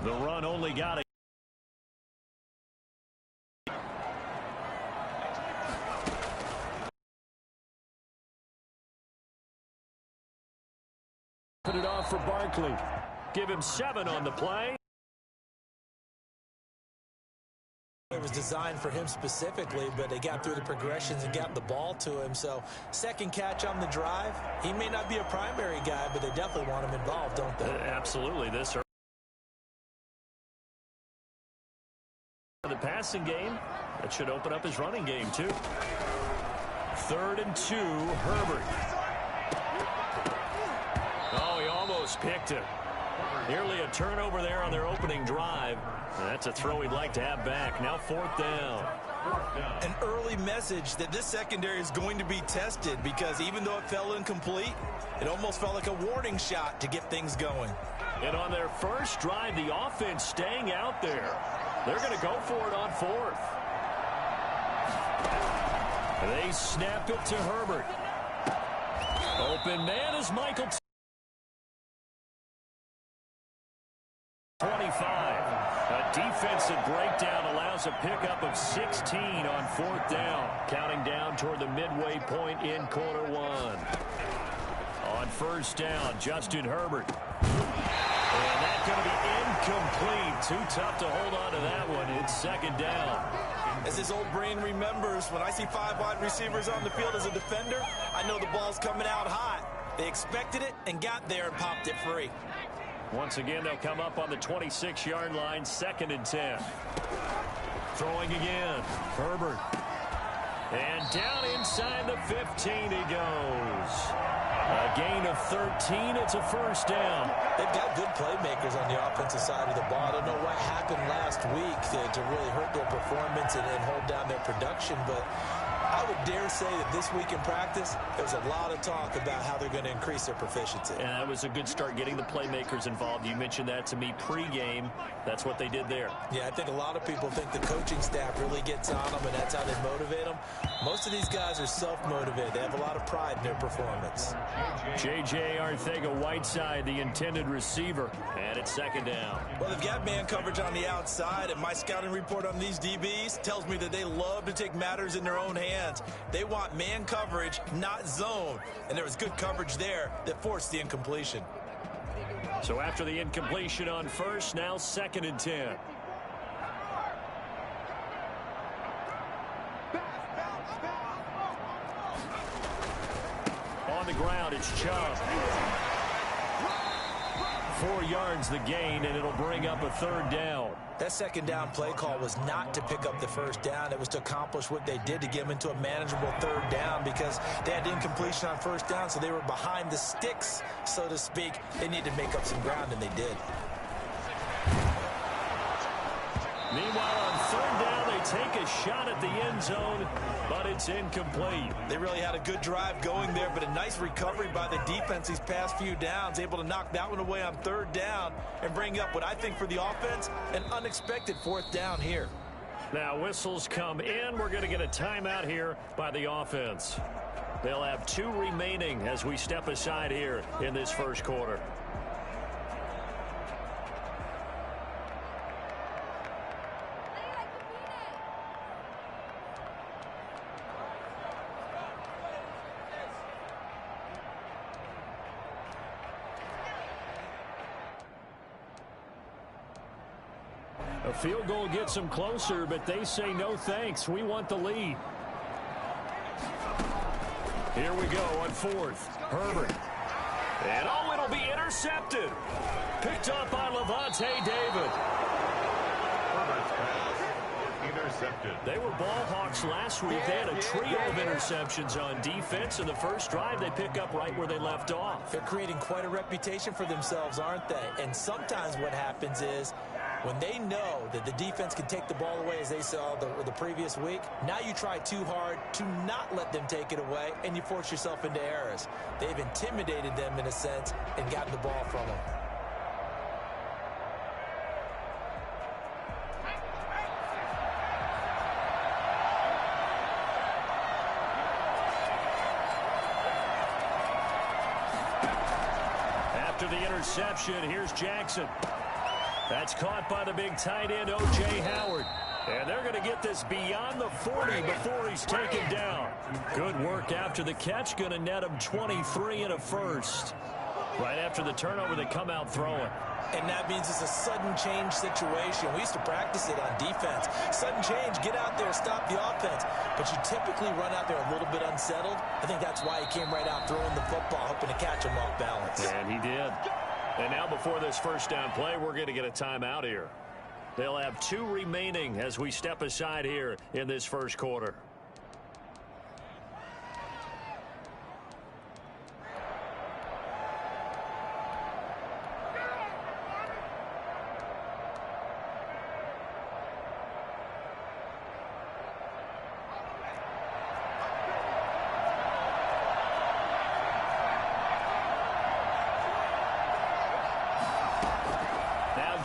The run only got a put it off for Barkley. Give him 7 on the play. It was designed for him specifically, but they got through the progressions and got the ball to him. So second catch on the drive. He may not be a primary guy, but they definitely want him involved, don't they? Absolutely. This the passing game, that should open up his running game too. 3rd and 2, Herbert. Oh, he almost picked it. Nearly a turnover there on their opening drive. That's a throw he'd like to have back. Now 4th down. An early message that this secondary is going to be tested, because even though it fell incomplete, it almost felt like a warning shot to get things going. And on their first drive, the offense staying out there. They're going to go for it on 4th. They snap it to Herbert. Open man is Michael. 25. A defensive breakdown allows a pickup of 16 on 4th down. Counting down toward the midway point in quarter 1. On 1st down, Justin Herbert. And that's going to be incomplete. Too tough to hold on to that one. It's 2nd down. As his old brain remembers, when I see 5 wide receivers on the field as a defender, I know the ball's coming out hot. They expected it and got there and popped it free. Once again, they'll come up on the 26-yard line, 2nd and 10. Throwing again, Herbert. And down inside the 15 he goes. A gain of 13. It's a 1st down. They've got good playmakers on the offensive side of the ball. I don't know what happened last week to really hurt their performance and hold down their production, but I would dare say that this week in practice, there's a lot of talk about how they're going to increase their proficiency. And that was a good start, getting the playmakers involved. You mentioned that to me pregame. That's what they did there. Yeah, I think a lot of people think the coaching staff really gets on them, and that's how they motivate them. Most of these guys are self-motivated. They have a lot of pride in their performance. J.J. Arcega-Whiteside, the intended receiver, and it's 2nd down. Well, they've got man coverage on the outside, and my scouting report on these DBs tells me that they love to take matters in their own hands. They want man coverage, not zone. And there was good coverage there that forced the incompletion. So after the incompletion on 1st, now 2nd and 10. On the ground, it's Chubb. 4 yards the gain, and it'll bring up a 3rd down. That 2nd down play call was not to pick up the 1st down. It was to accomplish what they did, to get them into a manageable 3rd down, because they had incompletion on 1st down, so they were behind the sticks, so to speak. They needed to make up some ground, and they did. Meanwhile, on 3rd down, they take a shot at the end zone, but it's incomplete. They really had a good drive going there, but a nice recovery by the defense these past few downs, able to knock that one away on 3rd down and bring up what I think for the offense, an unexpected 4th down here. Now whistles come in. We're going to get a timeout here by the offense. They'll have 2 remaining as we step aside here in this 1st quarter. A field goal gets them closer, but they say no thanks. We want the lead. Here we go on 4th. Herbert. And oh, it'll be intercepted. Picked up by Levante David. Intercepted. They were ball hawks last week. They had a trio of interceptions on defense. In the first drive, they pick up right where they left off. They're creating quite a reputation for themselves, aren't they? And sometimes what happens is, when they know that the defense can take the ball away, as they saw the previous week, now you try too hard to not let them take it away, and you force yourself into errors. They've intimidated them in a sense and gotten the ball from them. After the interception, here's Jackson. That's caught by the big tight end, O.J. Howard. And they're going to get this beyond the 40 before he's taken down. Good work after the catch. Going to net him 23 and a first. Right after the turnover, they come out throwing. And that means it's a sudden change situation. We used to practice it on defense. Sudden change, get out there, stop the offense. But you typically run out there a little bit unsettled. I think that's why he came right out throwing the football, hoping to catch him off balance. And he did. And now before this first down play, we're going to get a timeout here. They'll have 2 remaining as we step aside here in this first quarter.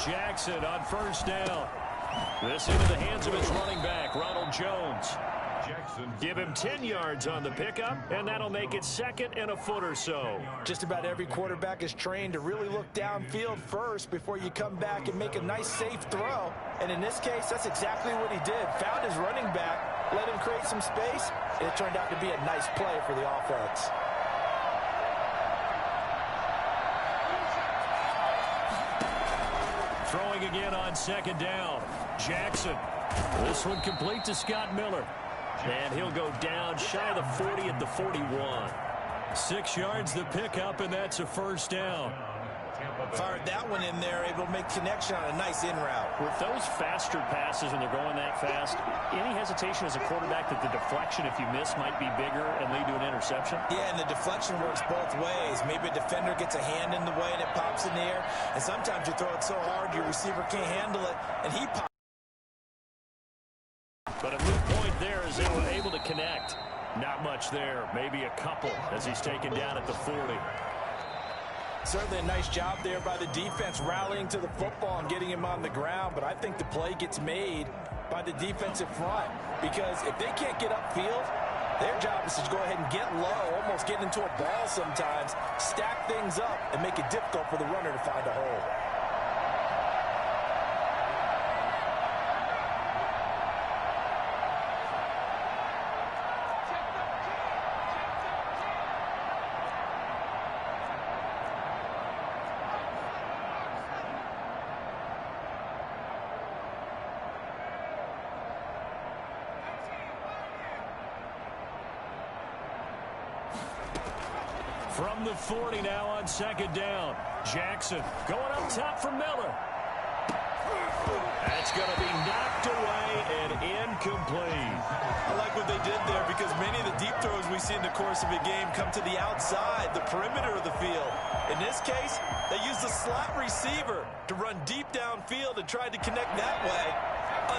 Jackson on first down. This into the hands of his running back, Ronald Jones. Give him 10 yards on the pickup, and that'll make it 2nd and a foot or so. Just about every quarterback is trained to really look downfield first before you come back and make a nice, safe throw. And in this case, that's exactly what he did. Found his running back, let him create some space, and it turned out to be a nice play for the offense. Throwing again on 2nd down. Jackson. This one complete to Scott Miller. And he'll go down shy of the 40 at the 41. 6 yards the pickup, and that's a first down. Fired that one in there, able to make connection on a nice in route. With those faster passes when they're going that fast, any hesitation as a quarterback that the deflection, if you miss, might be bigger and lead to an interception? Yeah, and the deflection works both ways. Maybe a defender gets a hand in the way and it pops in the air. And sometimes you throw it so hard your receiver can't handle it, and he pops. But a moot point there as they were able to connect. Not much there, maybe a couple as he's taken down at the 40. Certainly a nice job there by the defense rallying to the football and getting him on the ground, but I think the play gets made by the defensive front because if they can't get upfield, their job is to go ahead and get low, almost get into a ball sometimes, stack things up, and make it difficult for the runner to find a hole. From the 40 now on 2nd down. Jackson going up top for Miller. That's going to be knocked away and incomplete. I like what they did there because many of the deep throws we see in the course of a game come to the outside, the perimeter of the field. In this case, they used the slot receiver to run deep downfield and tried to connect that way.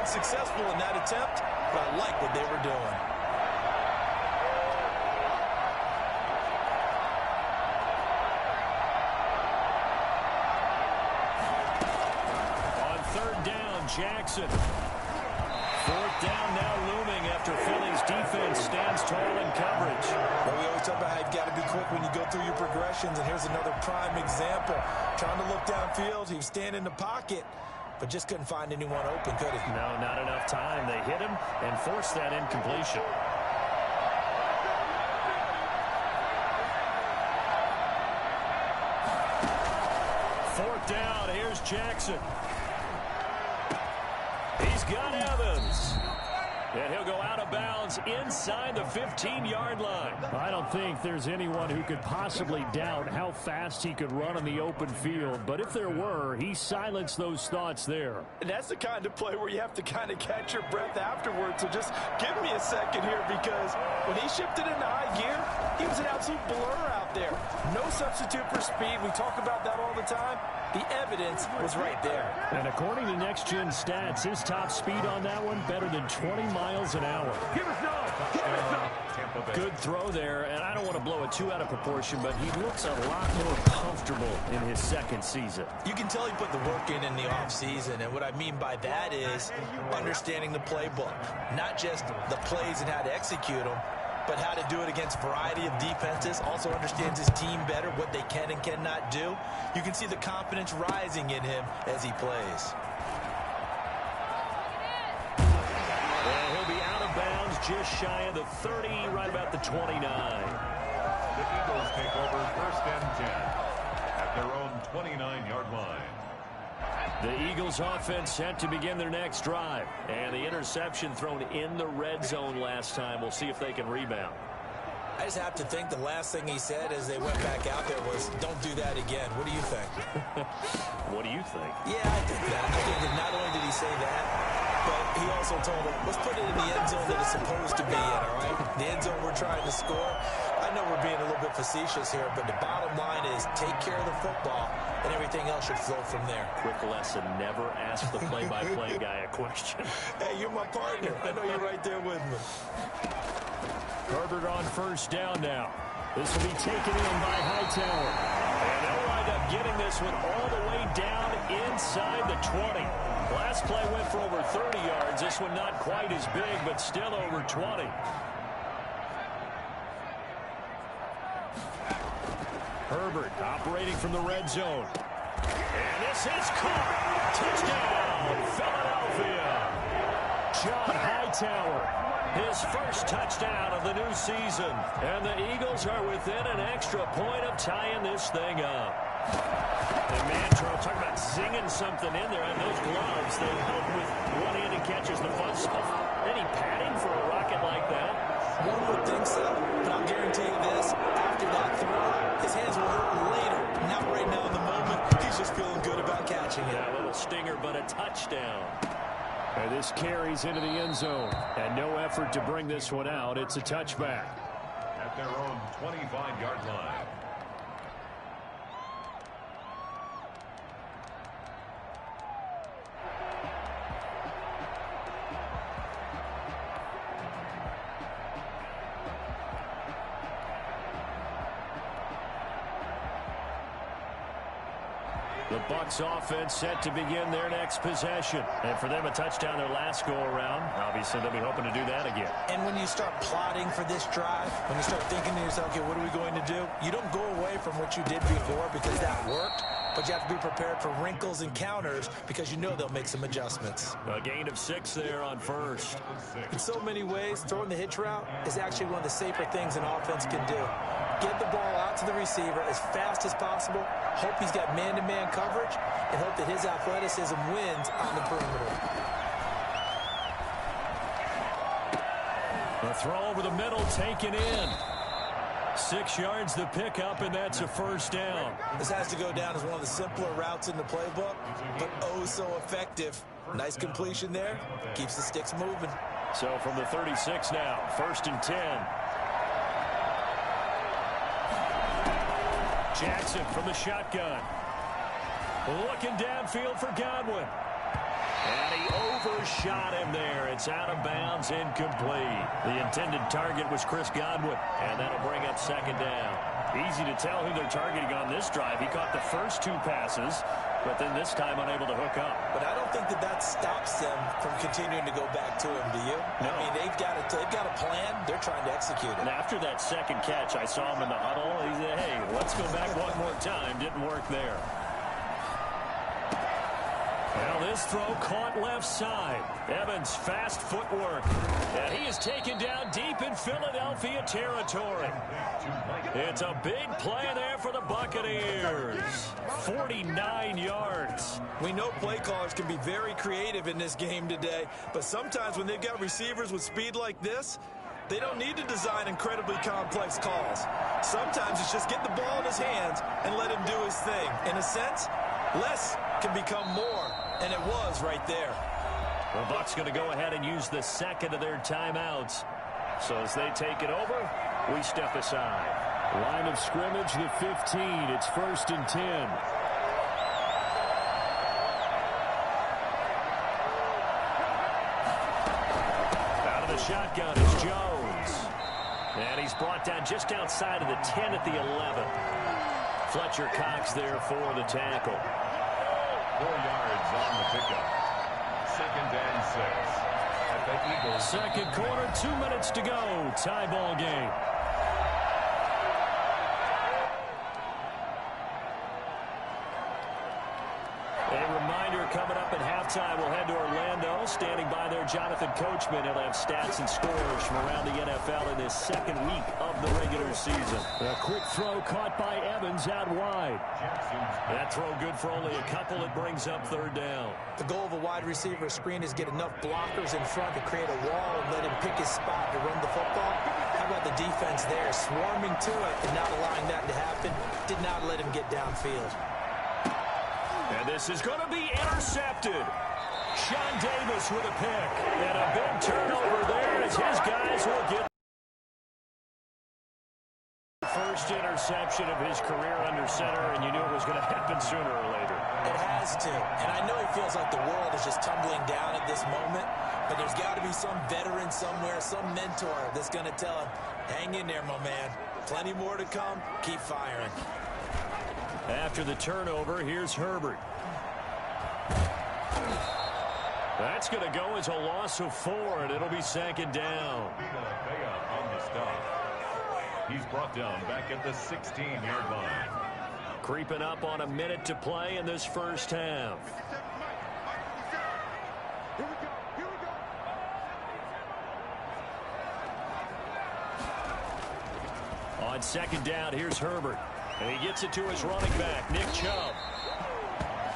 Unsuccessful in that attempt, but I like what they were doing. Jackson. 4th down now looming after Philly's defense stands tall in coverage. Well, we always talk about how you've got to be quick when you go through your progressions, and here's another prime example. Trying to look downfield, he was standing in the pocket, but just couldn't find anyone open, could he? No, not enough time. They hit him and forced that incompletion. Fourth down, here's Jackson. He's got Evans. And he'll go out of bounds inside the 15-yard line. I don't think there's anyone who could possibly doubt how fast he could run on the open field. But if there were, he silenced those thoughts there. And that's the kind of play where you have to kind of catch your breath afterwards. So just give me a second here because when he shifted into high gear, he was an absolute blur out there. No substitute for speed. We talk about that all the time. The evidence was right there. And according to Next Gen Stats, his top speed on that one better than 20 miles an hour. Good throw there, and I don't want to blow it too out of proportion, but he looks a lot more comfortable in his second season. You can tell he put the work in the offseason, and what I mean by that is understanding the playbook, not just the plays and how to execute them, but how to do it against a variety of defenses. Also understands his team better, what they can and cannot do. You can see the confidence rising in him as he plays. And he'll be out of bounds just shy of the 30, right about the 29. The Eagles take over 1st and 10 at their own 29-yard line. The Eagles offense set to begin their next drive. And the interception thrown in the red zone last time. We'll see if they can rebound. I just have to think the last thing he said as they went back out there was, don't do that again. What do you think? What do you think? Yeah, I think that. I think that not only did he say that, but he also told them, let's put it in the end zone that it's supposed to be in, all right? The end zone we're trying to score. I know we're being a little bit facetious here, but the bottom line is take care of the football, and everything else should flow from there. Quick lesson, never ask the play-by-play guy a question. Hey, you're my partner. I know you're right there with me. Herbert on 1st down now. This will be taken in by Hightower. And they'll wind up getting this one all the way down inside the 20. Last play went for over 30 yards. This one not quite as big, but still over 20. Herbert operating from the red zone. And this is caught. Touchdown, Philadelphia. John Hightower. His first touchdown of the new season. And the Eagles are within an extra point of tying this thing up. And man, Charles, talk about singing something in there. And those gloves, they help with one-handed catches, the fun stuff. Any padding for a rocket like that? One would think so, but I'll guarantee you this. After that throw, his hands will hurt later. Not right now in the moment. He's just feeling good about catching it. Yeah, a little stinger, but a touchdown. And this carries into the end zone. And no effort to bring this one out. It's a touchback. At their own 25-yard line. The Bucs offense set to begin their next possession. And for them, a touchdown their last go-around. Obviously, they'll be hoping to do that again. And when you start plotting for this drive, when you start thinking to yourself, okay, what are we going to do? You don't go away from what you did before because that worked, but you have to be prepared for wrinkles and counters because you know they'll make some adjustments. A gain of 6 there on 1st. In so many ways, throwing the hitch route is actually one of the safer things an offense can do. Get the ball out to the receiver as fast as possible, hope he's got man-to-man coverage, and hope that his athleticism wins on the perimeter. A throw over the middle taken in. 6 yards the pickup, and that's a 1st down. This has to go down as one of the simpler routes in the playbook, but oh so effective. Nice completion there. Keeps the sticks moving. So from the 36 now, 1st and 10. Jackson from the shotgun. Looking downfield for Godwin. And he overshot him there. It's out of bounds, incomplete. The intended target was Chris Godwin, and that'll bring up 2nd down. Easy to tell who they're targeting on this drive. He caught the first 2 passes, but then this time unable to hook up. But I don't think that stops them from continuing to go back to him, do you? No. I mean, they've got a plan. They're trying to execute it. And after that second catch, I saw him in the huddle. He said, hey, let's go back one more time. Didn't work there. Well, this throw caught left side. Evans, fast footwork. And he is taken down deep in Philadelphia territory. It's a big play there for the Buccaneers. 49 yards. We know play callers can be very creative in this game today, but sometimes when they've got receivers with speed like this, they don't need to design incredibly complex calls. Sometimes it's just get the ball in his hands and let him do his thing. In a sense, less can become more, and it was right there. The Bucs going to go ahead and use the second of their timeouts. So as they take it over, we step aside. Line of scrimmage, the 15. It's 1st and 10. Out of the shotgun is Jones. And he's brought down just outside of the 10 at the 11. Fletcher Cox there for the tackle. 4 yards on the pickup. 2nd and 6. at the Eagles. Second quarter, 2 minutes to go. Tie ball game. A reminder coming up at halftime. We'll head to Orlando. Standing by there, Jonathan Coachman. He'll have stats and scores from around the NFL in his second week of the regular season. A quick throw caught by Evans out wide. That throw good for only a couple. It brings up third down. The goal of a wide receiver screen is get enough blockers in front to create a wall and let him pick his spot to run the football. How about the defense there, swarming to it and not allowing that to happen? Did not let him get downfield. And this is going to be intercepted. Sean Davis with a pick. And a big turnover there as his guys will get the first interception of his career under center, and you knew it was going to happen sooner or later. It has to. And I know he feels like the world is just tumbling down at this moment, but there's got to be some veteran somewhere, some mentor that's going to tell him, hang in there, my man. Plenty more to come. Keep firing. After the turnover, here's Herbert. That's going to go as a loss of 4, and it'll be second down. On the stop. He's brought down back at the 16-yard line. Creeping up on a minute to play in this first half. On second down, here's Herbert. And he gets it to his running back, Nick Chubb.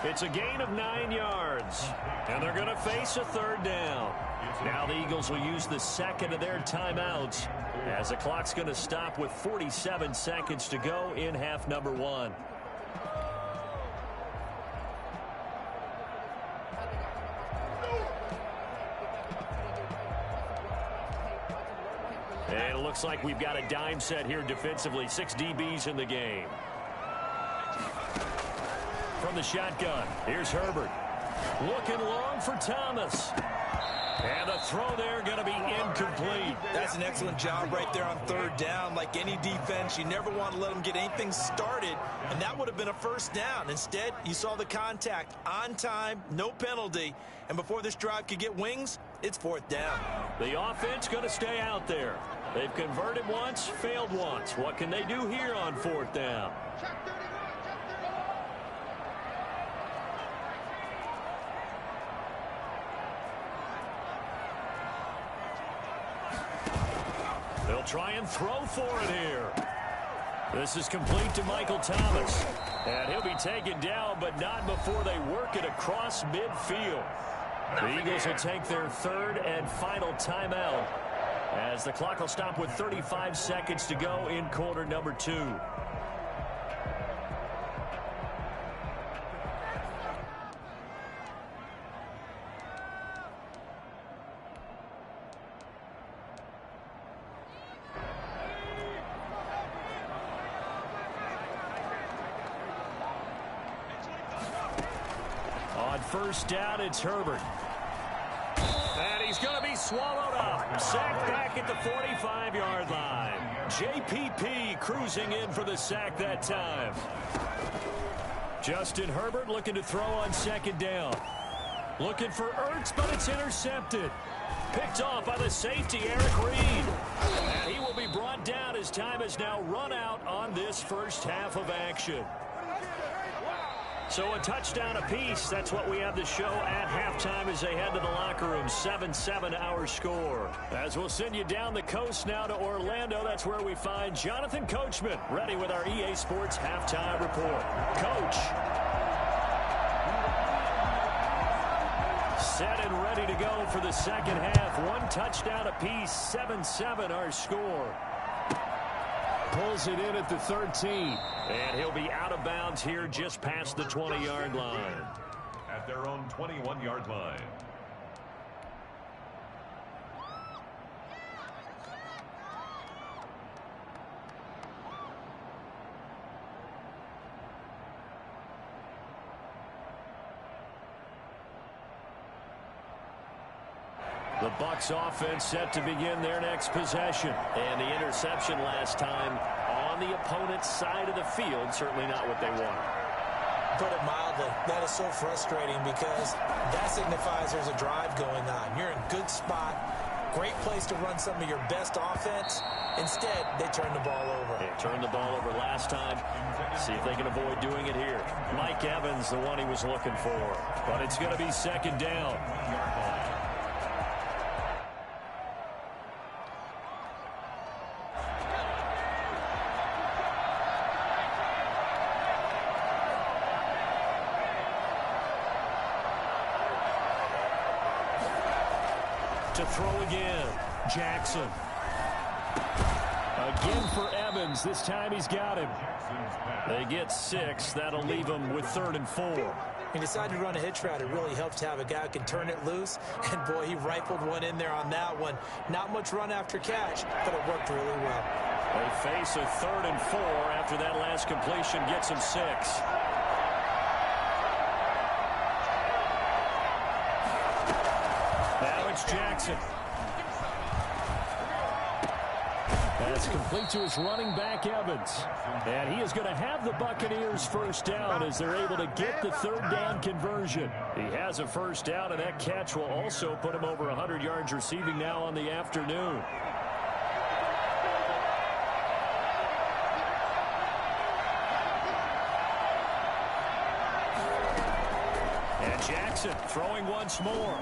It's a gain of 9 yards. And they're going to face a third down. Now the Eagles will use the second of their timeouts as the clock's going to stop with 47 seconds to go in half number 1. And it looks like we've got a dime set here defensively. 6 DBs in the game. From the shotgun, here's Herbert. Looking long for Thomas. And the throw there going to be incomplete. That's an excellent job right there on third down. Like any defense, you never want to let them get anything started, and that would have been a first down. Instead, you saw the contact on time, no penalty, and before this drive could get wings, it's fourth down. The offense going to stay out there. They've converted once, failed once. What can they do here on fourth down? They'll try and throw for it here. This is complete to Michael Thomas. And he'll be taken down, but not before they work it across midfield. The Eagles will take their third and final timeout as the clock will stop with 35 seconds to go in quarter number 2. On first down, it's Herbert. And he's going to be swallowed up. Sacked back at the 45-yard line. JPP cruising in for the sack that time. Justin Herbert looking to throw on second down. Looking for Ertz, but it's intercepted. Picked off by the safety, Eric Reed. And he will be brought down as time has now run out on this first half of action. So a touchdown apiece. That's what we have to show at halftime as they head to the locker room. 7-7 our score. As we'll send you down the coast now to Orlando, that's where we find Jonathan Coachman ready with our EA Sports halftime report. Coach. Set and ready to go for the second half. One touchdown apiece. 7-7 our score. Pulls it in at the 13. And he'll be out of bounds here just past the 20-yard line. At their own 21-yard line. The Bucs offense set to begin their next possession. And the interception last time on the opponent's side of the field. Certainly not what they want. Put it mildly, that is so frustrating because that signifies there's a drive going on. You're in a good spot, great place to run some of your best offense. Instead, they turn the ball over. They turned the ball over last time. See if they can avoid doing it here. Mike Evans, the one he was looking for. But it's going to be second down. To throw again, Jackson. Again for Evans. This time he's got him. They get 6. That'll leave him with 3rd and 4. He decided to run a hitch route. It really helps to have a guy who can turn it loose. And, boy, he rifled one in there on that one. Not much run after catch, but it worked really well. They face a 3rd and 4 after that last completion gets him 6. Now it's Jackson. That's complete to his running back, Evans. And he is going to have the Buccaneers first down as they're able to get the 3rd down conversion. He has a first down, and that catch will also put him over 100 yards receiving now on the afternoon. And Jackson throwing once more.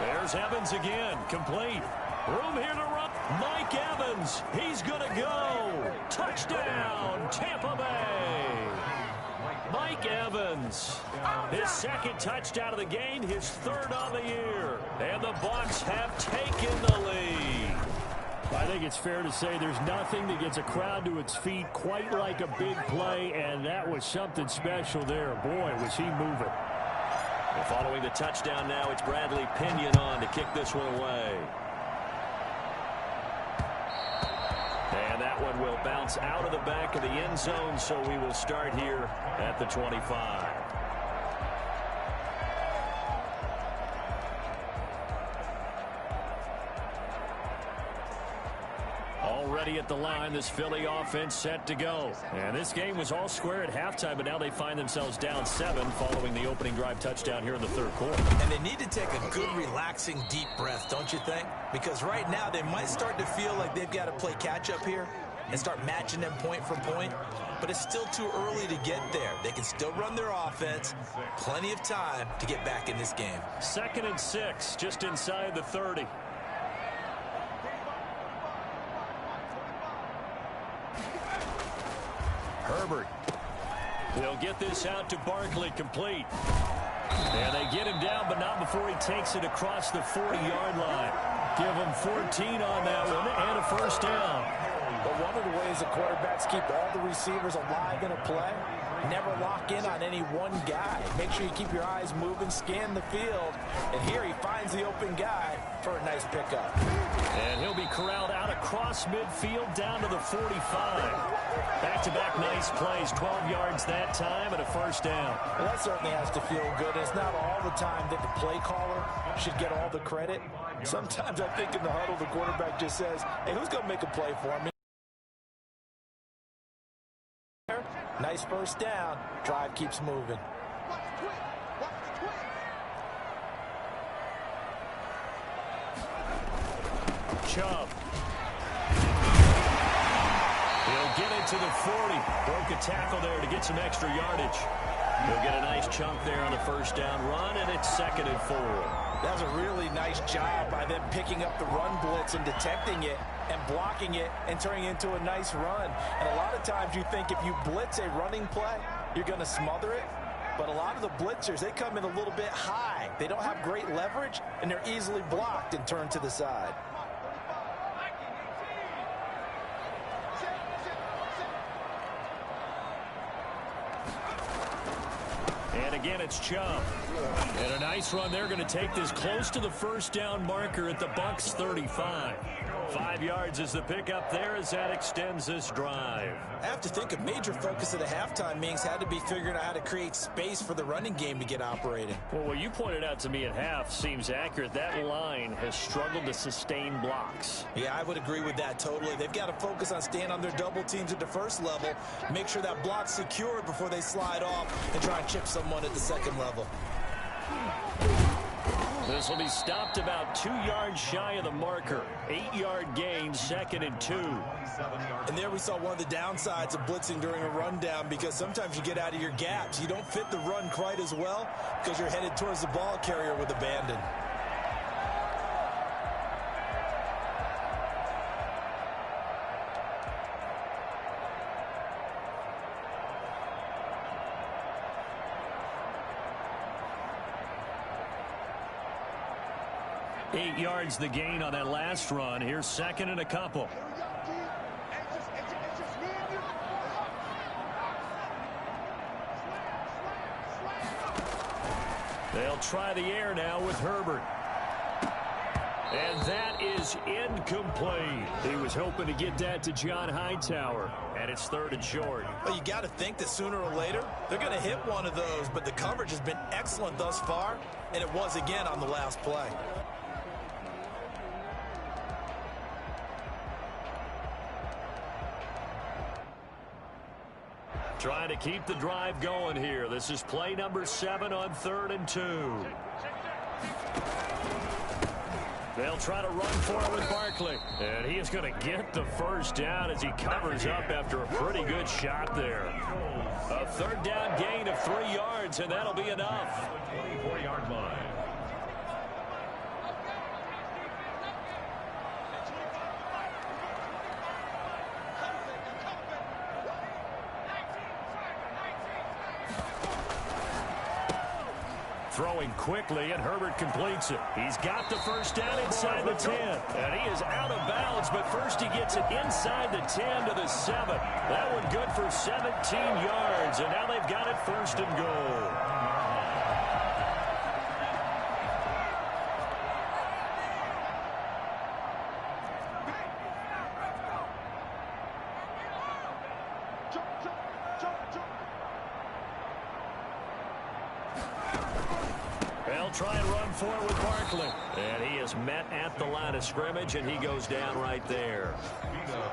There's Evans again, complete. Room here to run. Mike Evans, he's going to go. Touchdown, Tampa Bay. Mike Evans, his 2nd touchdown of the game, his 3rd on the year. And the Bucs have taken the lead. I think it's fair to say there's nothing that gets a crowd to its feet quite like a big play, and that was something special there. Boy, was he moving. And following the touchdown now, it's Bradley Pinion on to kick this one away. And that one will bounce out of the back of the end zone, so we will start here at the 25. Already at the line, this Philly offense set to go. And this game was all square at halftime, but now they find themselves down 7 following the opening drive touchdown here in the 3rd quarter. And they need to take a good, relaxing, deep breath, don't you think? Because right now they might start to feel like they've got to play catch-up here and start matching them point for point. But it's still too early to get there. They can still run their offense. Plenty of time to get back in this game. 2nd and 6, just inside the 30. Herbert. He'll get this out to Barkley, complete. And they get him down, but not before he takes it across the 40-yard line. Give him 14 on that one and a first down. But one of the ways the quarterbacks keep all the receivers alive in a play, never lock in on any one guy. Make sure you keep your eyes moving, scan the field. And here he finds the open guy for a nice pickup. And he'll be corralled out across midfield down to the 45. Back-to-back nice plays, 12 yards that time and a first down. Well, that certainly has to feel good. It's not all the time that the play caller should get all the credit. Sometimes I think in the huddle the quarterback just says, hey, who's going to make a play for me? Nice first down. Drive keeps moving. Chubb. He'll get it to the 40. Broke a tackle there to get some extra yardage. He'll get a nice chunk there on the first down run, and it's 2nd and 4. That was a really nice job by them picking up the run blitz and detecting it and blocking it and turning it into a nice run. And a lot of times you think if you blitz a running play, you're going to smother it. But a lot of the blitzers, they come in a little bit high. They don't have great leverage, and they're easily blocked and turned to the side. And again, it's Chubb. And a nice run. They're going to take this close to the first down marker at the Bucs 35. 5 yards is the pickup there as that extends this drive. I have to think a major focus of the halftime meetings had to be figuring out how to create space for the running game to get operating. Well, what you pointed out to me at half seems accurate. That line has struggled to sustain blocks. Yeah, I would agree with that totally. They've got to focus on staying on their double teams at the first level, make sure that block's secured before they slide off and try and chip someone at the second level. This will be stopped about 2 yards shy of the marker. 8-yard gain, 2nd and 2. And there we saw one of the downsides of blitzing during a rundown, because sometimes you get out of your gaps. You don't fit the run quite as well because you're headed towards the ball carrier with abandon. Eight yards the gain on that last run. Here's 2nd and a couple. They'll try the air now with Herbert. And that is incomplete. He was hoping to get that to John Hightower. And it's 3rd and short. Well, you got to think that sooner or later they're going to hit one of those, but the coverage has been excellent thus far, and it was again on the last play. Trying to keep the drive going here. This is play number 7 on 3rd and 2. They'll try to run for it with Barkley. And he is going to get the first down as he covers up after a pretty good shot there. A 3rd down gain of 3 yards, and that'll be enough. 24-yard line. Throwing quickly, and Herbert completes it. He's got the first down inside the 10. And he is out of bounds, but first he gets it inside the 10 to the 7. That one good for 17 yards, and now they've got it 1st and goal. They'll try and run for it with Barkley. And he is met at the line of scrimmage, and he goes down right there.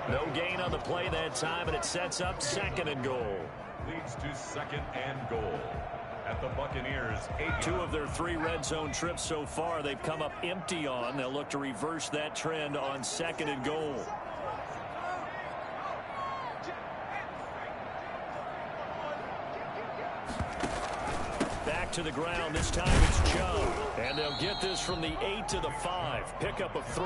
No gain on the play that time, and it sets up 2nd and goal. Leads to 2nd and goal. At the Buccaneers, 8. 2 of their 3 red zone trips so far they've come up empty on. They'll look to reverse that trend on 2nd and goal. Back to the ground. This time it's Chubb. And they'll get this from the 8 to the 5. Pickup of 3.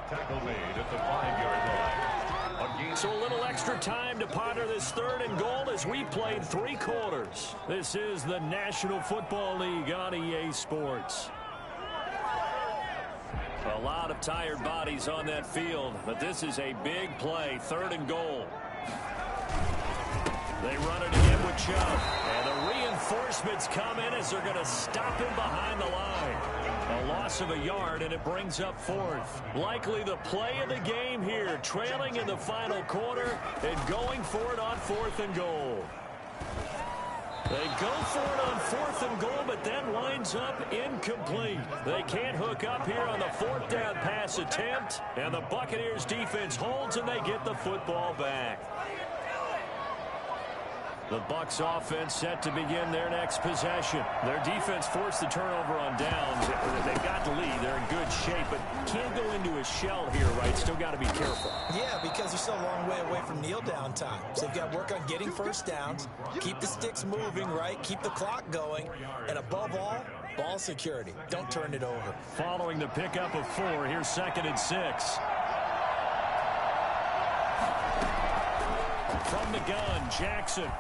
Tackle made at the 5-yard line. So a little extra time to ponder this 3rd and goal as we played 3 quarters. This is the National Football League on EA Sports. A lot of tired bodies on that field, but this is a big play. 3rd and goal. They run it again with Chubb. And the reinforcements come in as they're going to stop him behind the line. A loss of a yard, and it brings up 4th. Likely the play of the game here, trailing in the final quarter and going for it on 4th and goal. They go for it on 4th and goal, but that winds up incomplete. They can't hook up here on the 4th down pass attempt, and the Buccaneers defense holds, and they get the football back. The Bucs offense set to begin their next possession. Their defense forced the turnover on downs. They've got the lead. They're in good shape, but can't go into a shell here, right? Still got to be careful. Yeah, because they're still a long way away from kneel down time. So they've got to work on getting first downs, keep the sticks moving, right? Keep the clock going, and above all, ball security. Don't turn it over. Following the pickup of 4, here's 2nd and 6. From the gun, Jackson.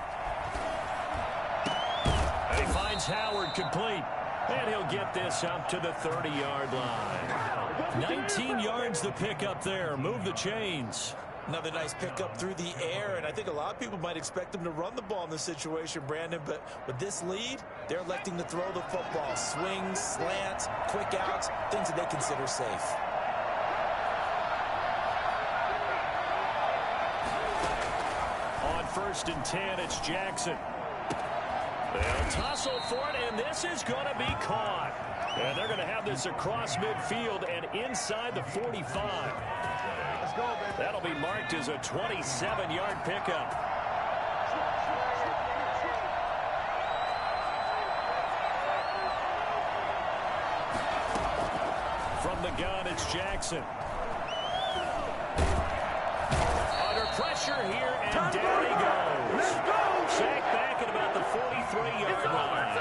He finds Howard complete, and he'll get this up to the 30-yard line. 19 yards the pickup there. Move the chains. Another nice pickup through the air, and I think a lot of people might expect them to run the ball in this situation, Brandon, but with this lead, they're electing to throw the football. Swings, slants, quick outs, things that they consider safe. first and 10. It's Jackson. They'll tussle for it, and this is going to be caught. And they're going to have this across midfield and inside the 45. That'll be marked as a 27-yard pickup. From the gun, it's Jackson. Under pressure here, and down he goes. Sacked back at about the 43-yard line.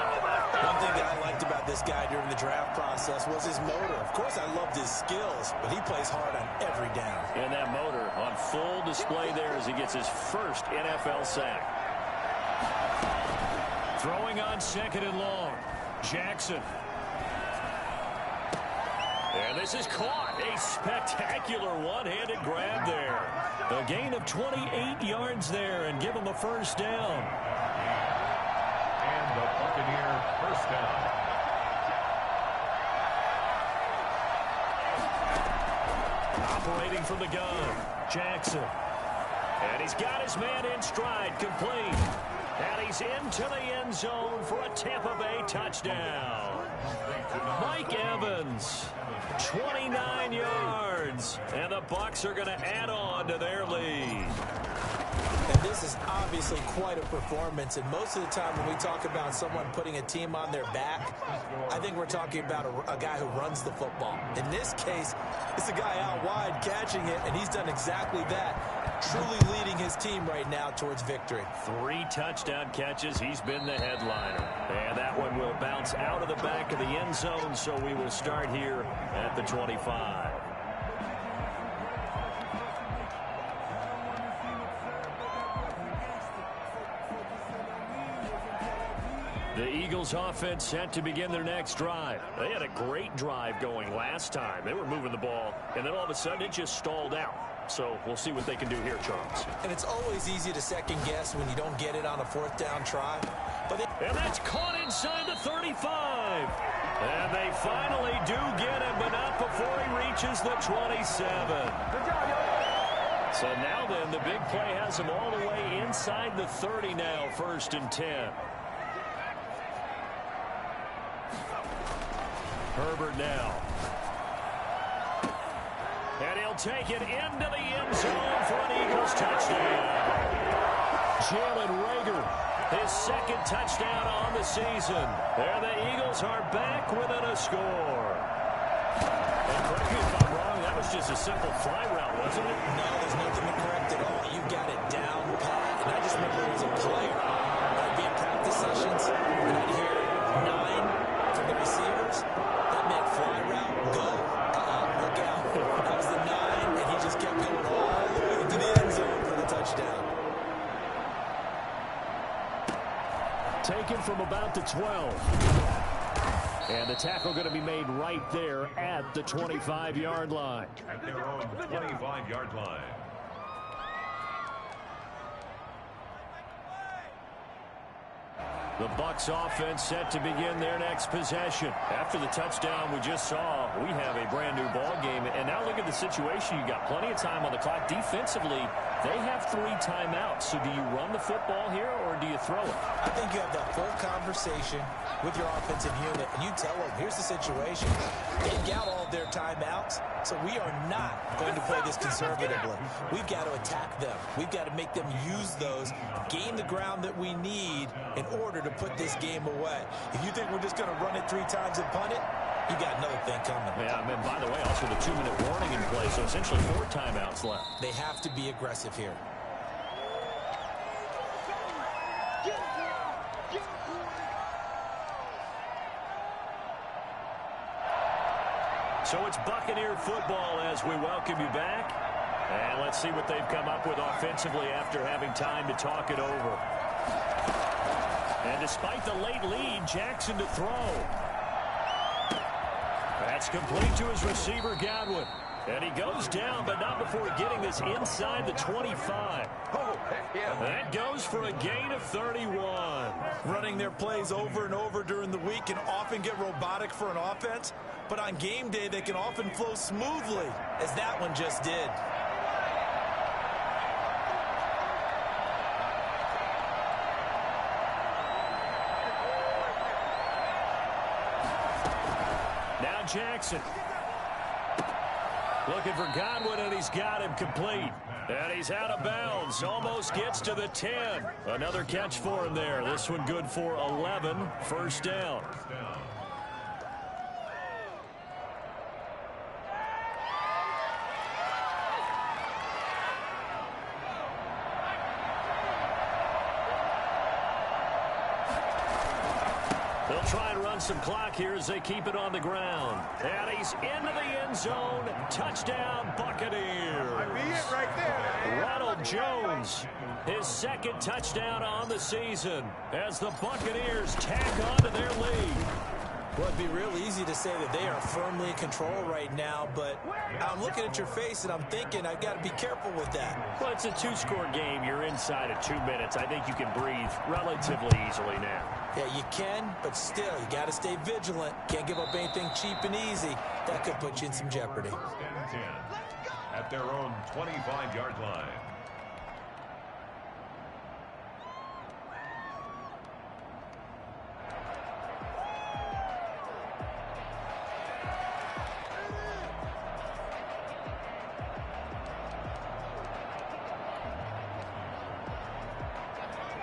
One thing that I liked about this guy during the draft process was his motor. Of course, I loved his skills, but he plays hard on every down. And that motor on full display there as he gets his first NFL sack. Throwing on second and long. Jackson. And this is caught. A spectacular one-handed grab there. A gain of 28 yards there and give him a first down. And the Buccaneer first down. Operating from the gun, Jackson. And he's got his man in stride, complete. And he's into the end zone for a Tampa Bay touchdown. Mike Evans, 29 yards. And the Bucs are going to add on to their lead. And this is obviously quite a performance. And most of the time when we talk about someone putting a team on their back, I think we're talking about a guy who runs the football. In this case, it's a guy out wide catching it, and he's done exactly that. Truly leading his team right now towards victory. 3 touchdown catches. He's been the headliner. And that one will bounce out of the back of the end zone, so we will start here at the 25. The Eagles offense set to begin their next drive. They had a great drive going last time. They were moving the ball, and then all of a sudden it just stalled out. So we'll see what they can do here, Charles. And it's always easy to second guess when you don't get it on a 4th down try. And that's caught inside the 35. And they finally do get him, but not before he reaches the 27. So now then, the big play has him all the way inside the 30 now, 1st and 10. Herbert now. And he'll take it into the end zone for an Eagles touchdown. Jalen Reagor, his 2nd touchdown on the season. And the Eagles are back within a score. And correct me if I'm wrong, that was just a simple fly route, wasn't it? No, there's nothing to correct at all. You got it down pat. And I just remember as a player, I'd be in practice sessions, and I'd hear 9 from the receivers. That meant fly route, go. Look out. That was the 9, and he just kept going all the way to the end zone for the touchdown. Taken from about the 12. And the tackle going to be made right there at the 25-yard line. At their own 25-yard line. The Bucs offense set to begin their next possession. After the touchdown we just saw, we have a brand new ball game. And now look at the situation. You got plenty of time on the clock. Defensively, they have 3 timeouts. So do you run the football here or do you throw it? I think you have that full conversation with your offensive unit, and you tell them, here's the situation. They've got all of their timeouts, so we are not going to play this conservatively. We've got to attack them. We've got to make them use those, gain the ground that we need in order to put this game away. If you think we're just going to run it 3 times and punt it, you got another thing coming. Yeah, I mean, by the way, also the 2-minute warning in play, so essentially 4 timeouts left. They have to be aggressive here. So it's Buccaneer football as we welcome you back. And let's see what they've come up with offensively after having time to talk it over. And despite the late lead, Jackson to throw. That's complete to his receiver, Godwin. And he goes down, but not before getting this inside the 25. That goes for a gain of 31. Running their plays over and over during the week can often get robotic for an offense, but on game day they can often flow smoothly, as that one just did. Now Jackson. Looking for Godwin, and he's got him complete. And he's out of bounds. Almost gets to the 10. Another catch for him there. This one good for 11. First down. They'll try and run some clock here as they keep it on the ground. And he's into the end zone. Touchdown, Buccaneers. I mean it right there. Ronald Jones, his second touchdown on the season as the Buccaneers tack on to their lead. Well, it'd be real easy to say that they are firmly in control right now, but I'm looking at your face and I'm thinking I've got to be careful with that. Well, it's a two-score game. You're inside of 2 minutes. I think you can breathe relatively easily now. Yeah, you can, but still, you got to stay vigilant. Can't give up anything cheap and easy. That could put you in some jeopardy. First and 10 at their own 25-yard line.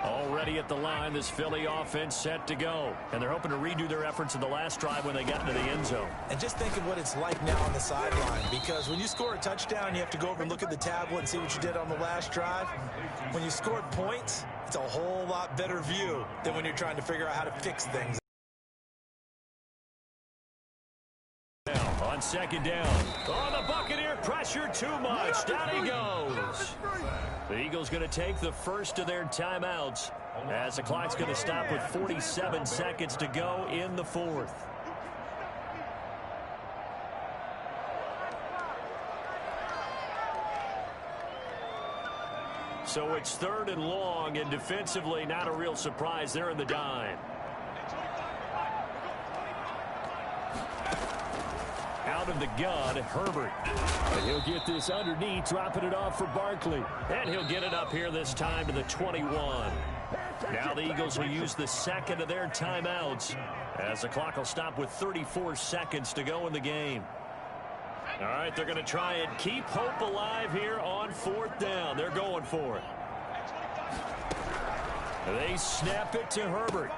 Already at the line, this Philly offense set to go. And they're hoping to redo their efforts in the last drive when they got into the end zone. And just think of what it's like now on the sideline, because when you score a touchdown, you have to go over and look at the tablet and see what you did on the last drive. When you scored points, it's a whole lot better view than when you're trying to figure out how to fix things. On second down. Oh, the Buccaneer pressure too much. Down he goes. The Eagles going to take the first of their timeouts as the clock's going to stop with 47 seconds to go in the fourth. So it's third and long, and defensively not a real surprise. They're in the dime. Out of the gun, Herbert. And he'll get this underneath, dropping it off for Barkley. And he'll get it up here this time to the 21. Now the Eagles will use the second of their timeouts as the clock will stop with 34 seconds to go in the game. All right, they're going to try and keep hope alive here on fourth down. They're going for it. They snap it to Herbert.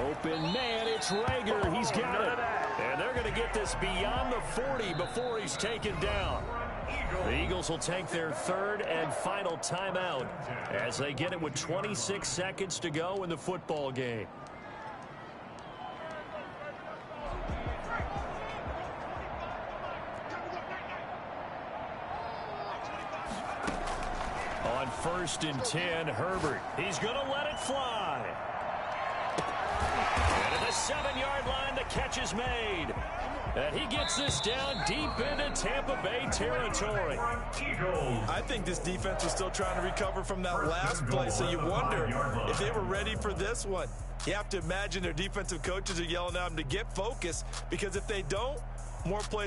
Open man, it's Rager. He's got it. And they're going to get this beyond the 40 before he's taken down. The Eagles will take their third and final timeout as they get it with 26 seconds to go in the football game. On first and 10, Herbert. He's going to let it fly. And at the 7-yard line, the catch is made. And he gets this down deep into Tampa Bay territory. I think this defense was still trying to recover from that last play, so you wonder if they were ready for this one. You have to imagine their defensive coaches are yelling at them to get focused, because if they don't, more plays